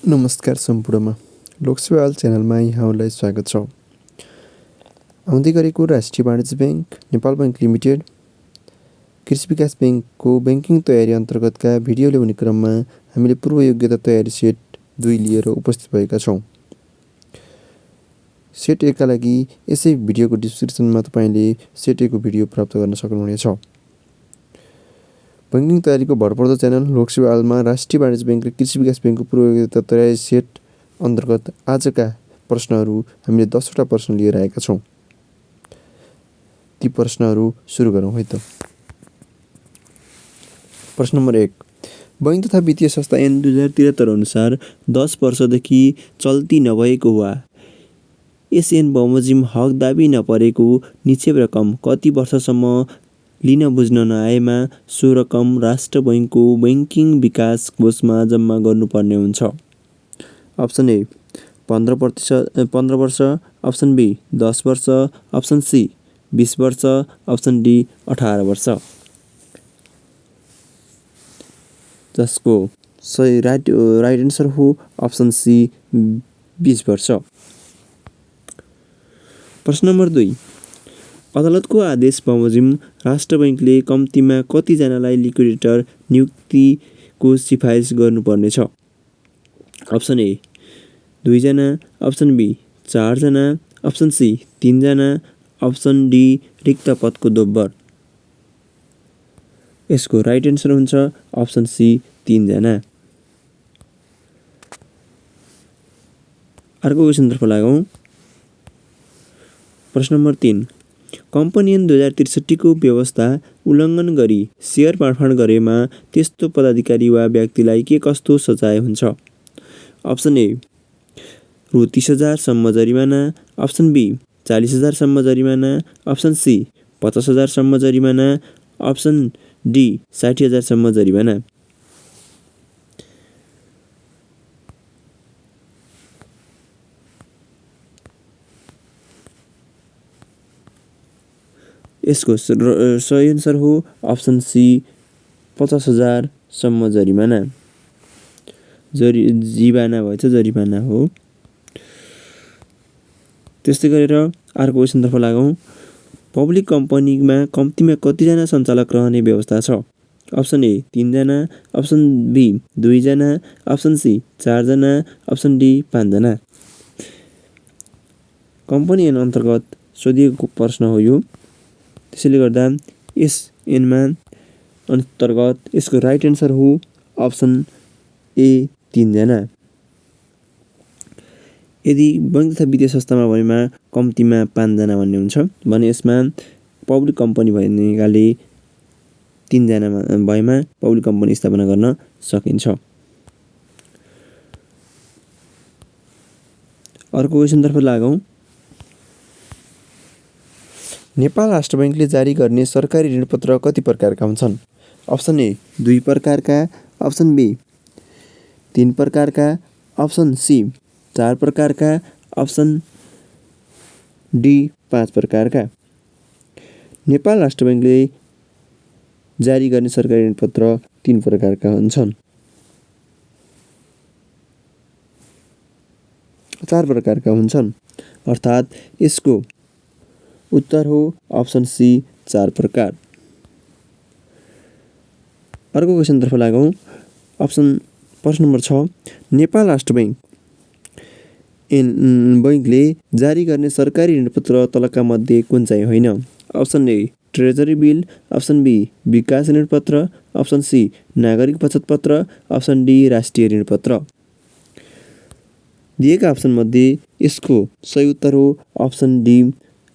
नमस्कार सम्पूर्णमा लोकसेवा च्यानलमा यहाँहरूलाई स्वागत छ। आउँदै गरेको राष्ट्रिय वाणिज्य ब्याङ्क, नेपाल ब्याङ्क लिमिटेड, कृषि विकास ब्याङ्कको ब्याङ्किङ तयारी अन्तर्गतका भिडियो ल्याउने क्रममा हामीले पूर्व योग्यता तयारी सेट 2 लिएर उपस्थित भएका छौँ। सेट 1 का लागि यसै भिडियोको डिस्क्रिप्सनमा तपाईँले सेट 1 को भिडियो प्राप्त गर्न सक्नुहुनेछ। ब्याङ्किङ तयारीको भरपर्दो च्यानल लोकसेवामा राष्ट्रिय वाणिज्य ब्याङ्क र कृषि विकास ब्याङ्कको पूर्व योग्यता तयारी सेट अन्तर्गत आजका प्रश्नहरू हामीले 10 वटा प्रश्न लिएर आएका छौँ। ती प्रश्नहरू सुरु गरौँ है त। प्रश्न नम्बर 1, बैंक तथा वित्तीय संस्था ऐन 2073 अनुसार 10 वर्षदेखि चल्ती नभएको वा यस ऐन बमोजिम हक दाबी नपरेको निक्षेप रकम कति वर्षसम्म लिन बुझ्न नआएमा सो रकम राष्ट्र बैङ्कको बैङ्किङ विकास कोषमा जम्मा गर्नुपर्ने हुन्छ। अप्सन ए 15 वर्ष, अप्सन बी 10 वर्ष, अप्सन सी 20 वर्ष, अप्सन डी 18 वर्ष। जसको सही राइट एन्सर हो अप्सन सी 20 वर्ष। प्रश्न नम्बर 2, अदालतको आदेश बमोजिम राष्ट्र बैङ्कले कम्तीमा कतिजनालाई लिक्विडेटर नियुक्तिको सिफारिस गर्नुपर्नेछ? अप्सन ए 2 जना, अप्सन बी 4 जना, अप्सन सी 3 जना, अप्सन डी रिक्त पदको दोब्बर। यसको राइट एन्सर हुन्छ अप्सन सी 3 जना। अर्को क्वेसनतर्फ लागौँ। प्रश्न नम्बर 3, कम्पनी ऐन 2063 को व्यवस्था उल्लङ्घन गरी सेयर बाँडफाँड गरेमा त्यस्तो पदाधिकारी वा व्यक्तिलाई के कस्तो सजाय हुन्छ? अप्सन ए रु 30,000 सम्म जरिमाना, अप्सन बी 40,000 सम्म जरिमाना, अप्सन सी 50,000 सम्म जरिमाना, अप्सन डी 60,000 सम्म जरिमाना। यसको सही एन्सर हो अप्सन सी 50,000 सम्म जरिमाना। जीवाना भएछ जरिमाना हो। त्यस्तै गरेर अर्को क्वेसनतर्फ लागौँ। पब्लिक कम्पनीमा कम्तीमा कतिजना सञ्चालक रहने व्यवस्था छ? अप्सन ए 3 जना, अप्सन बी 2 जना, अप्सन सी 4 जना, अप्सन डी 5 जना। कम्पनी ऐन अन्तर्गत सोधिएको प्रश्न हो यो। त्यसैले गर्दा यस ऐनमा अन्तर्गत यसको राइट एन्सर हो अप्सन ए 3 जना। यदि बैंक तथा वित्तीय संस्थामा भनेमा कम्तीमा 5 जना भन्ने हुन्छ भने यसमा पब्लिक कम्पनी भनेकाले 3 जना भएमा पब्लिक कम्पनी स्थापना गर्न सकिन्छ। अर्को क्वेसनतर्फ लागौँ। नेपाल राष्ट्र बैङ्कले जारी गर्ने सरकारी ऋणपत्र कति प्रकारका हुन्छन्? अप्सन ए 2 प्रकारका, अप्सन बी 3 प्रकारका, अप्सन सी 4 प्रकारका, अप्सन डी 5 प्रकारका। नेपाल राष्ट्र बैङ्कले जारी गर्ने सरकारी ऋणपत्र 3 प्रकारका हुन्छन्। 4 प्रकारका हुन्छन्, अर्थात् यसको उत्तर हो अप्सन सी 4 प्रकार। अर्को क्वेसनतर्फ लागौँ। प्रश्न नम्बर 6, नेपाल राष्ट्र बैङ्कले जारी गर्ने सरकारी ऋणपत्र तलका मध्ये कुन चाहिँ होइन? Option A treasury bill, option B विकास ऋणपत्र, अप्सन सी नागरिक बचत पत्र, अप्सन डी राष्ट्रिय ऋणपत्र। दिएका अप्सनमध्ये यसको सही उत्तर हो अप्सन डी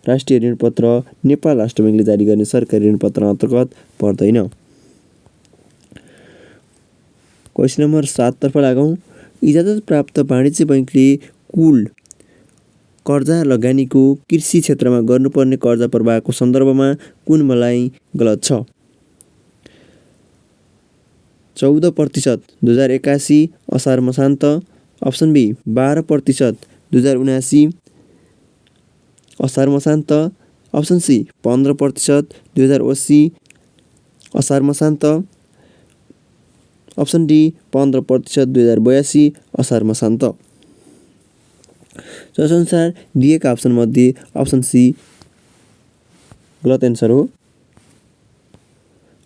राष्ट्रिय ऋणपत्र नेपाल राष्ट्र बैङ्कले जारी गर्ने सरकारी ऋणपत्र अन्तर्गत पर्दैन। क्वेसन नम्बर 7 तर्फ लागौँ। इजाजत प्राप्त वाणिज्य बैङ्कले कुल कर्जा लगानीको कृषि क्षेत्रमा गर्नुपर्ने कर्जा प्रवाहको सन्दर्भमा कुन मलाई गलत छ? 14% 2081 असार मसान्त, अप्सन बी 12% 2079 असार मसान्त, अप्सन सी 15% 2080 असार मसान्त, अप्सन डी 15% 2082 असार मसान्त। जसअनुसार दिएका अप्सन मध्ये अप्सन सी गलत एन्सर हो,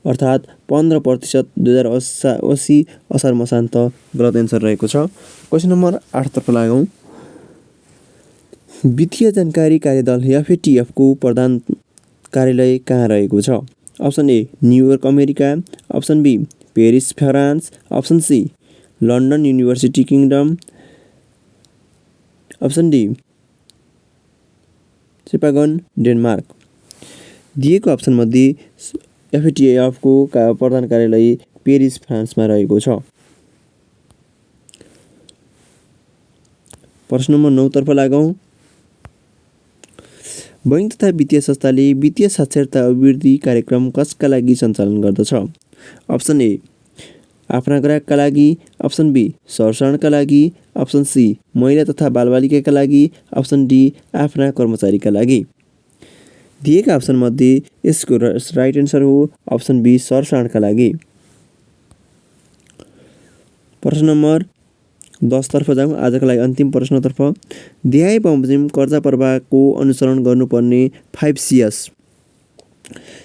अर्थात् 15% 2080 असार मसान्त गलत एन्सर रहेको छ। क्वेसन नम्बर 8 तर्फ लागौँ। वित्तीय जानकारी कार्यदल FATF को प्रधान कार्यालय कहाँ रहेको छ? Option A New York America, option B Paris France, option C London university kingdom, option D Copenhagen Denmark. दिएको अप्सन मध्ये FATF को प्रधान कार्यालय पेरिस फ्रान्समा रहेको छ। प्रश्न नम्बर 9 तर्फ लागौँ। बैंक तथा वित्तीय संस्थाले वित्तीय साक्षरता अभिवृद्धि कार्यक्रम कसका लागि सञ्चालन गर्दछ? अप्सन ए आफ्ना ग्राहकका लागि, अप्सन बी सरसरणका लागि, अप्सन सी महिला तथा बालबालिकाका लागि, अप्सन डी आफ्ना कर्मचारीका लागि। दिएका अप्सन मध्ये यसको राइट एन्सर हो अप्सन बी सरसरणका लागि। प्रश्न नम्बर 10 तर्फ जाउँ। आजका लागि अन्तिम प्रश्नतर्फ। देहाय बमोजिम कर्जा प्रवाहको अनुसरण गर्नुपर्ने 5Cs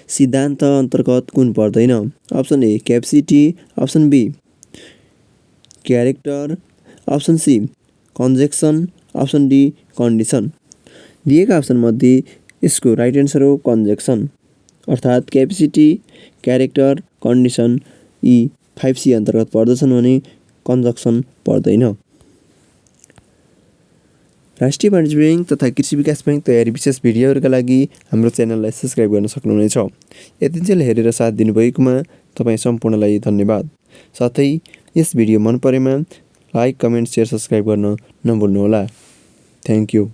सिद्धान्त अन्तर्गत कुन पर्दैन? Option A capacity, option B character, option C conjunction, option D condition. दिएका अप्सन मध्ये यसको राइट एन्सर हो कन्जेक्सन, अर्थात् क्यापेसिटी, क्यारेक्टर, कन्डिसन यी 5C अन्तर्गत पर्दछन् भने कन्जक्सन पर्दैन। राष्ट्रिय वाणिज्य ब्याङ्क तथा कृषि विकास ब्याङ्क तयारी विशेष भिडियोहरूका लागि हाम्रो च्यानललाई सब्स्क्राइब गर्न सक्नुहुनेछ। यतिन्जेल हेरेर साथ दिनुभएकोमा तपाईँ सम्पूर्णलाई धन्यवाद। साथै यस भिडियो मन परेमा लाइक, कमेन्ट, सेयर, सब्स्क्राइब गर्न नभुल्नुहोला। Thank you.